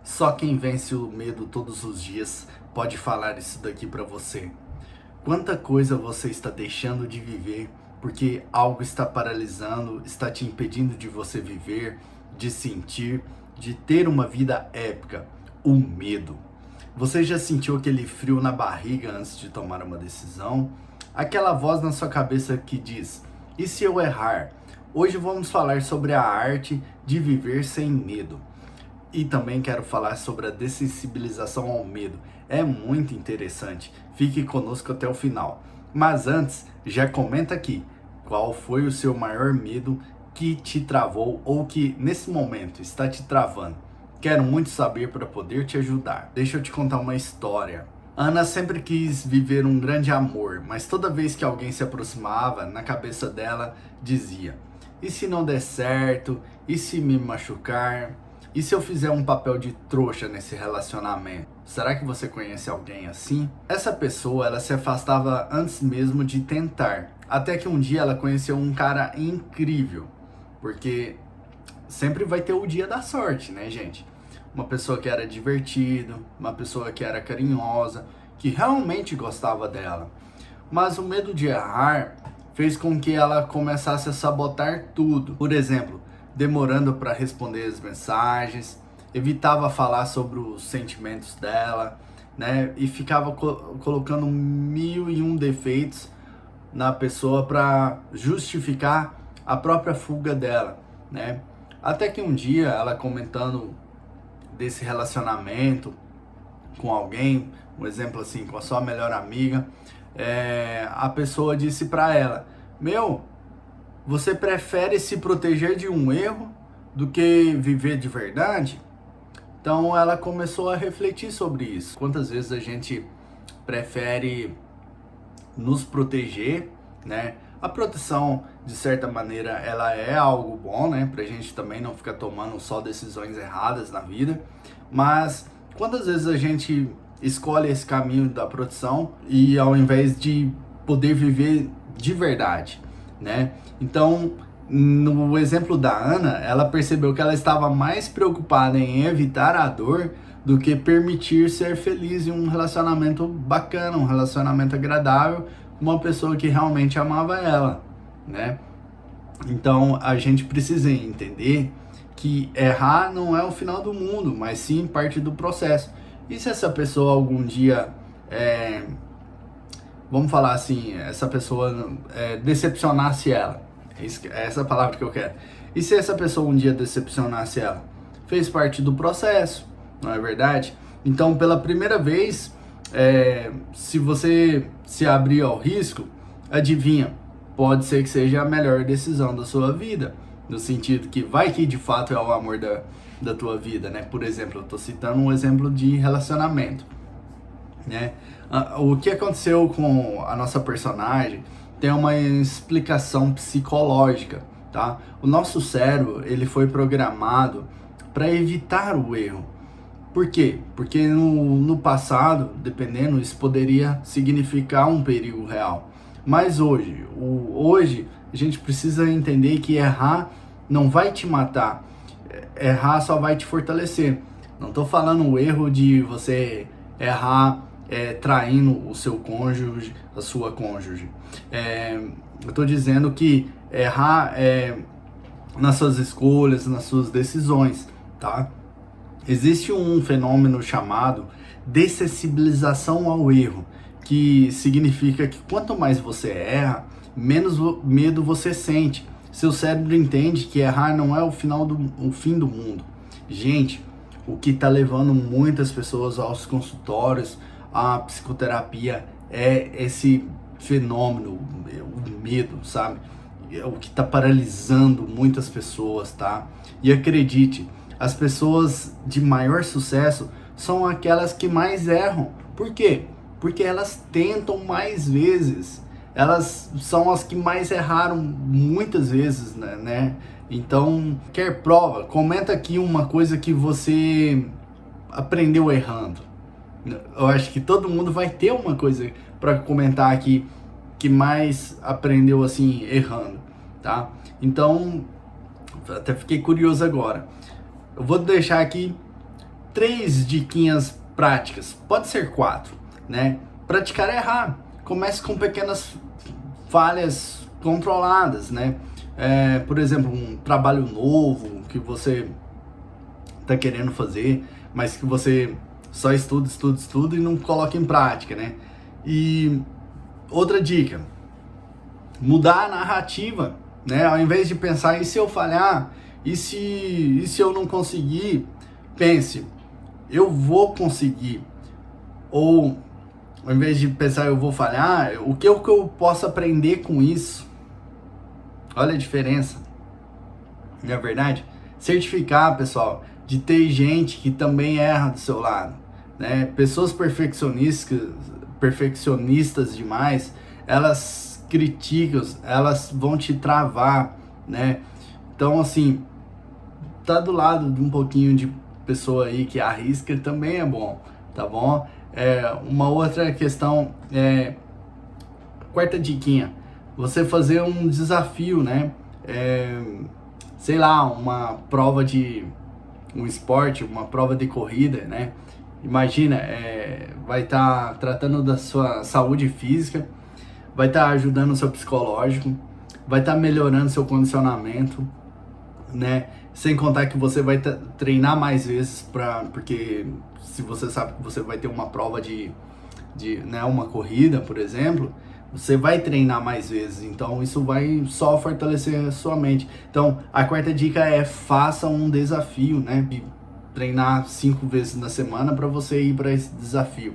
Só quem vence o medo todos os dias pode falar isso daqui pra você. Quanta coisa você está deixando de viver porque algo está paralisando, está te impedindo de você viver, de sentir, de ter uma vida épica. O medo. Você já sentiu aquele frio na barriga antes de tomar uma decisão? Aquela voz na sua cabeça que diz: e se eu errar? Hoje vamos falar sobre a arte de viver sem medo. E também quero falar sobre a dessensibilização ao medo. É muito interessante. Fique conosco até o final. Mas antes, já comenta aqui qual foi o seu maior medo que te travou ou que nesse momento está te travando. Quero muito saber para poder te ajudar. Deixa eu te contar uma história. Ana sempre quis viver um grande amor, mas toda vez que alguém se aproximava, na cabeça dela dizia: e se não der certo? E se me machucar? E se eu fizer um papel de trouxa nesse relacionamento? Será que você conhece alguém assim? Essa pessoa, ela se afastava antes mesmo de tentar. Até que um dia ela conheceu um cara incrível. Porque sempre vai ter o dia da sorte, né, gente? Uma pessoa que era divertido, uma pessoa que era carinhosa, que realmente gostava dela. Mas o medo de errar fez com que ela começasse a sabotar tudo. Por exemplo, demorando para responder as mensagens, evitava falar sobre os sentimentos dela, né? E ficava colocando 1001 defeitos na pessoa para justificar a própria fuga dela, né? Até que um dia, ela comentando desse relacionamento com alguém, um exemplo assim, com a sua melhor amiga, a pessoa disse para ela: meu, você prefere se proteger de um erro do que viver de verdade? Então ela começou a refletir sobre isso. Quantas vezes a gente prefere nos proteger, né? A proteção, de certa maneira, ela é algo bom, né? Pra gente também não ficar tomando só decisões erradas na vida. Mas quantas vezes a gente escolhe esse caminho da proteção e ao invés de poder viver de verdade, né? Então, no exemplo da Ana, ela percebeu que ela estava mais preocupada em evitar a dor do que permitir ser feliz em um relacionamento bacana, um relacionamento agradável, com uma pessoa que realmente amava ela, né? Então, a gente precisa entender que errar não é o final do mundo, mas sim parte do processo. E se essa pessoa algum dia, vamos falar assim, essa pessoa decepcionasse ela? É essa palavra que eu quero. E se essa pessoa um dia decepcionasse ela? Fez parte do processo, não é verdade? Então, pela primeira vez, se você se abrir ao risco, adivinha, pode ser que seja a melhor decisão da sua vida, no sentido que vai que de fato é o amor da tua vida, né? Por exemplo, eu tô citando um exemplo de relacionamento, né? O que aconteceu com a nossa personagem tem uma explicação psicológica, tá? O nosso cérebro, ele foi programado para evitar o erro. Por quê? Porque no passado, dependendo, isso poderia significar um perigo real. Mas hoje a gente precisa entender que errar não vai te matar. Errar só vai te fortalecer. Não estou falando o erro de você errar traindo o seu cônjuge, a sua cônjuge. Eu estou dizendo que errar nas suas escolhas, nas suas decisões, tá? Existe um fenômeno chamado dessensibilização ao erro, que significa que quanto mais você erra, menos medo você sente. Seu cérebro entende que errar não é o fim do mundo. Gente, o que está levando muitas pessoas aos consultórios, à psicoterapia, é esse fenômeno, o medo, sabe? É o que está paralisando muitas pessoas, tá? E acredite, as pessoas de maior sucesso são aquelas que mais erram. Por quê? Porque elas tentam mais vezes. Elas são as que mais erraram muitas vezes, né? Então, quer prova? Comenta aqui uma coisa que você aprendeu errando. Eu acho que todo mundo vai ter uma coisa para comentar aqui que mais aprendeu assim errando, tá? Então, até fiquei curioso agora. Eu vou deixar aqui 3 diquinhas práticas, pode ser 4, né? Praticar é errar. Comece com pequenas falhas controladas, né? Por exemplo, um trabalho novo que você está querendo fazer, mas que você só estuda e não coloca em prática, né? E outra dica, mudar a narrativa, né? Ao invés de pensar, e se eu falhar? E se eu não conseguir? Pense, eu vou conseguir. Ou, ao invés de pensar, eu vou falhar, o que eu posso aprender com isso? Olha a diferença. Não é verdade? Certificar, pessoal, de ter gente que também erra do seu lado, né? Pessoas perfeccionistas demais, elas criticam, elas vão te travar, né? Então, assim, tá do lado de um pouquinho de pessoa aí que arrisca também é bom, tá bom? Uma outra questão, quarta diquinha, você fazer um desafio, né? Sei lá, uma prova de um esporte, uma prova de corrida, né? Imagina, vai estar tratando da sua saúde física, vai estar ajudando o seu psicológico, vai estar melhorando seu condicionamento, né? Sem contar que você vai treinar mais vezes, porque se você sabe que você vai ter uma prova né, uma corrida, por exemplo, você vai treinar mais vezes, então isso vai só fortalecer a sua mente. Então, a quarta dica é faça um desafio, né? De treinar 5 vezes na semana para você ir para esse desafio.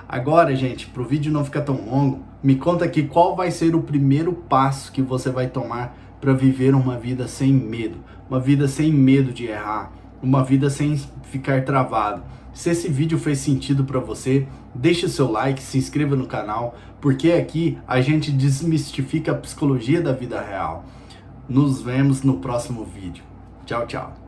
Agora, gente, para o vídeo não ficar tão longo, me conta aqui qual vai ser o primeiro passo que você vai tomar para viver uma vida sem medo, uma vida sem medo de errar, uma vida sem ficar travado. Se esse vídeo fez sentido para você, deixe o seu like, se inscreva no canal, porque aqui a gente desmistifica a psicologia da vida real. Nos vemos no próximo vídeo. Tchau, tchau.